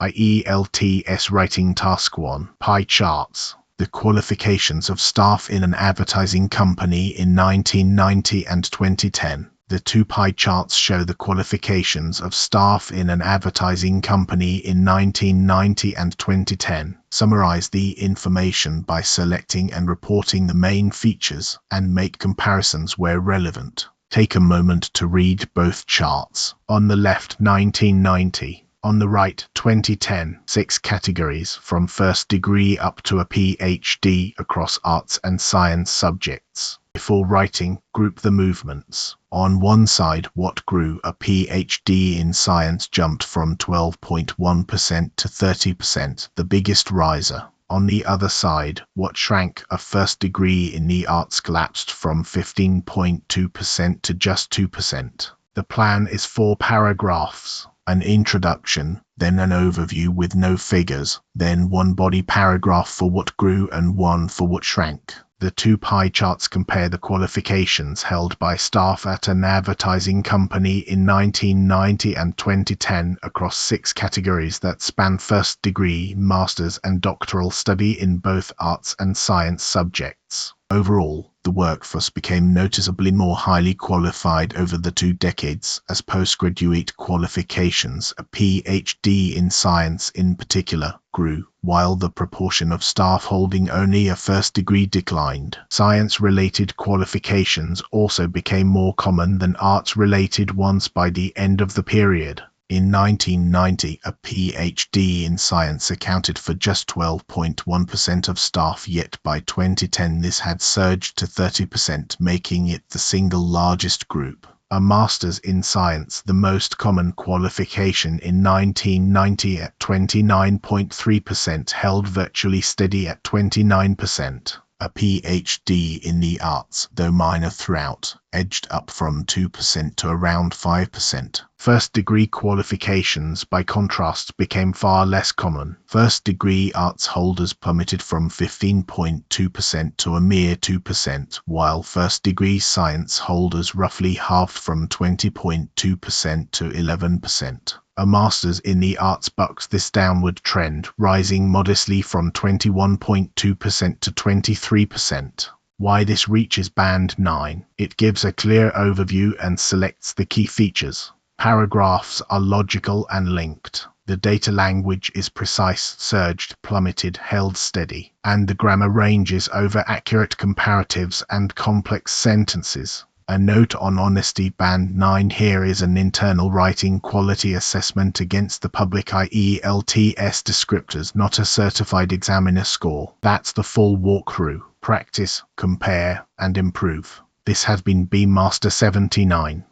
IELTS Writing Task 1. Pie charts. The qualifications of staff in an advertising company in 1990 and 2010. The two pie charts show the qualifications of staff in an advertising company in 1990 and 2010. Summarize the information by selecting and reporting the main features and make comparisons where relevant. Take a moment to read both charts. On the left, 1990. On the right, 2010, 6 categories from first degree up to a PhD across arts and science subjects. Before writing, group the movements. On one side, what grew a PhD in science jumped from 12.1% to 30%, the biggest riser. On the other side, what shrank a first degree in the arts collapsed from 15.2% to just 2%. The plan is 4 paragraphs. An introduction, then an overview with no figures, then one body paragraph for what grew and one for what shrank. The two pie charts compare the qualifications held by staff at an advertising company in 1990 and 2010 across 6 categories that span first degree, master's and doctoral study in both arts and science subjects. Overall, the workforce became noticeably more highly qualified over the 2 decades as postgraduate qualifications, a PhD in science in particular, grew, while the proportion of staff holding only a first degree declined. Science-related qualifications also became more common than arts-related ones by the end of the period. In 1990, a PhD in science accounted for just 12.1% of staff, yet by 2010 this had surged to 30%, making it the single largest group. A master's in science, the most common qualification in 1990 at 29.3%, held virtually steady at 29%. A PhD in the arts, though minor throughout, edged up from 2% to around 5%. First-degree qualifications, by contrast, became far less common. First-degree arts holders plummeted from 15.2% to a mere 2%, while first-degree science holders roughly halved from 20.2% to 11%. A master's in the arts bucks this downward trend, rising modestly from 21.2% to 23%. Why this reaches band 9. It gives a clear overview and selects the key features. Paragraphs are logical and linked. The data language is precise, surged, plummeted, held steady, and the grammar ranges over accurate comparatives and complex sentences. A note on honesty: band 9 here is an internal writing quality assessment against the public IELTS descriptors, not a certified examiner score. That's the full walkthrough. Practice, compare, and improve. This has been Master 79.